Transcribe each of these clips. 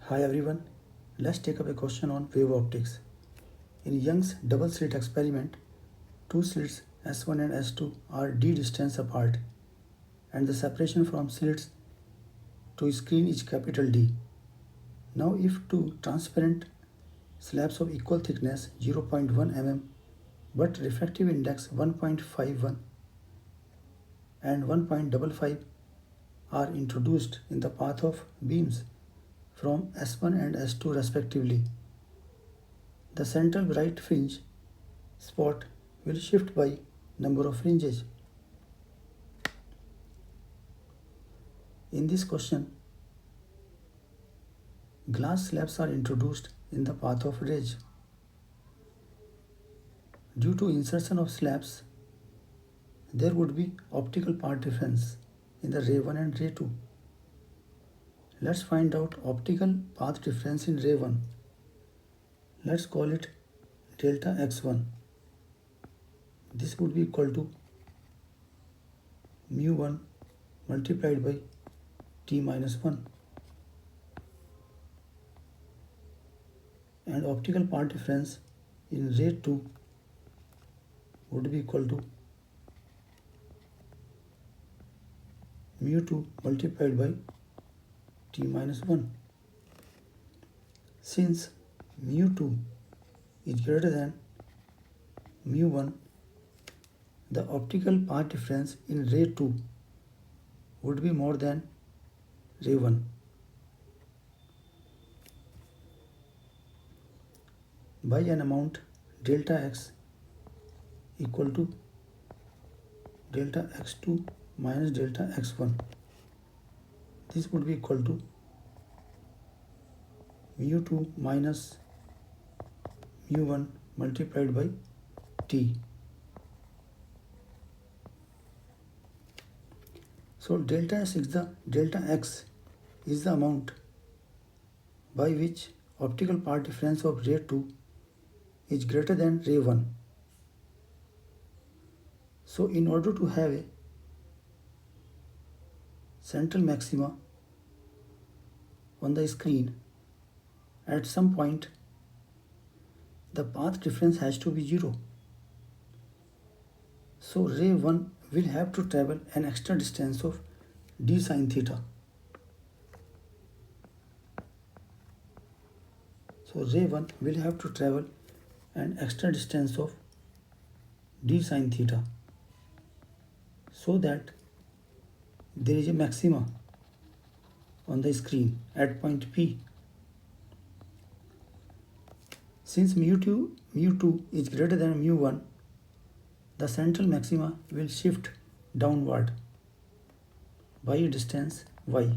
Hi everyone, let's take up a question on wave optics. In Young's double slit experiment, two slits S1 and S2 are d distance apart and the separation from slits to screen is capital D. Now if two transparent slabs of equal thickness 0.1 mm but refractive index 1.51 and 1.55 are introduced in the path of beams from S1 and S2 respectively, the central bright fringe spot will shift by number of fringes. In this question, glass slabs are introduced in the path of rays. Due to insertion of slabs, there would be optical path difference in the ray 1 and ray 2. Let's find out optical path difference in ray 1. Let's call it delta x1. This would be equal to mu1 multiplied by t minus 1. And optical path difference in ray 2 would be equal to mu2 multiplied by t minus 1. Since mu2 is greater than mu1, the optical path difference in ray 2 would be more than ray 1. By an amount delta x equal to delta x2 minus delta x1. This would be equal to mu2 minus mu1 multiplied by t. So delta x is the amount by which optical path difference of ray 2 is greater than ray 1. So in order to have a central maxima on the screen, at some point the path difference has to be 0. So ray 1 will have to travel an extra distance of d sine theta. So ray 1 will have to travel an extra distance of d sine theta so that there is a maxima on the screen at point P. Since mu2 is greater than mu1, the central maxima will shift downward by a distance y.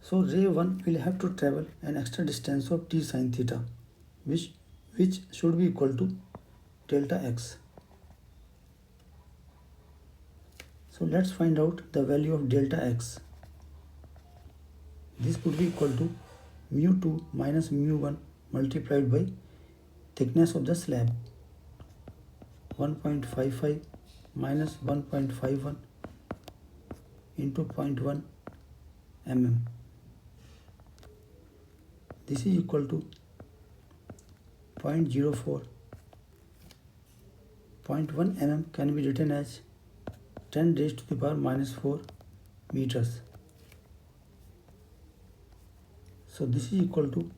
So ray 1 will have to travel an extra distance of d sine theta, which should be equal to delta x. So let's find out the value of delta x. This would be equal to mu2 minus mu1 multiplied by thickness of the slab, 1.55 minus 1.51 into 0.1 mm. This is equal to 0.04. 0.1 mm can be written as 10 raised to the power minus 4 meters. So this is equal to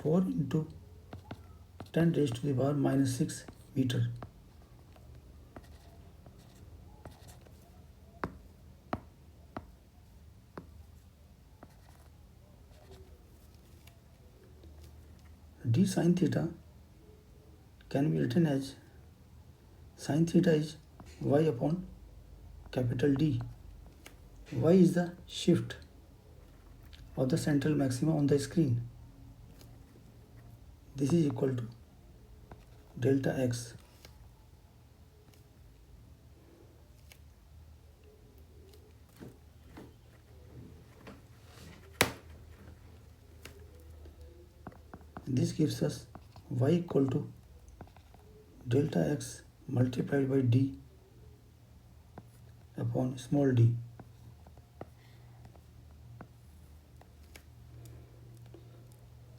4 into 10 raised to the power minus 6 meter. D sine theta can be written as sine theta is y upon capital D. Y is the shift of the central maxima on the screen. This is equal to delta x. This gives us y equal to delta x multiplied by d upon small d.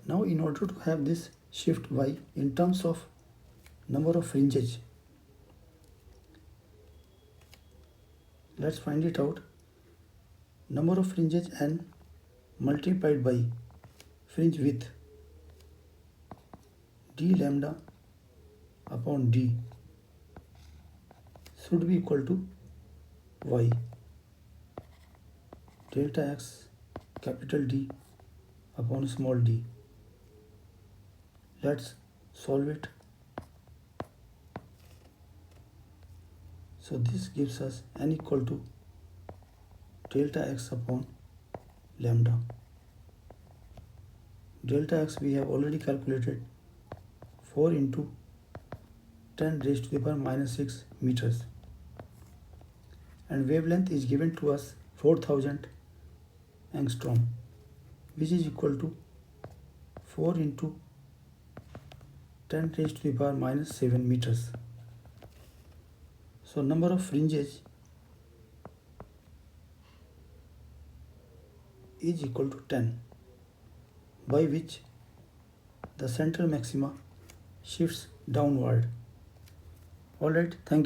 Now in order to have this shift y in terms of number of fringes, let's find it out. Number of fringes n multiplied by fringe width d lambda upon d should be equal to y delta x capital D upon small d. Let's solve it. So this gives us n equal to delta x upon lambda. Delta x we have already calculated, 4 into 10 raised to the power minus 6 meters, and wavelength is given to us 4000 angstrom, which is equal to 4 into 10 raised to the power minus 7 meters. So number of fringes is equal to 10, by which the central maxima shifts downward. Alright, thank you.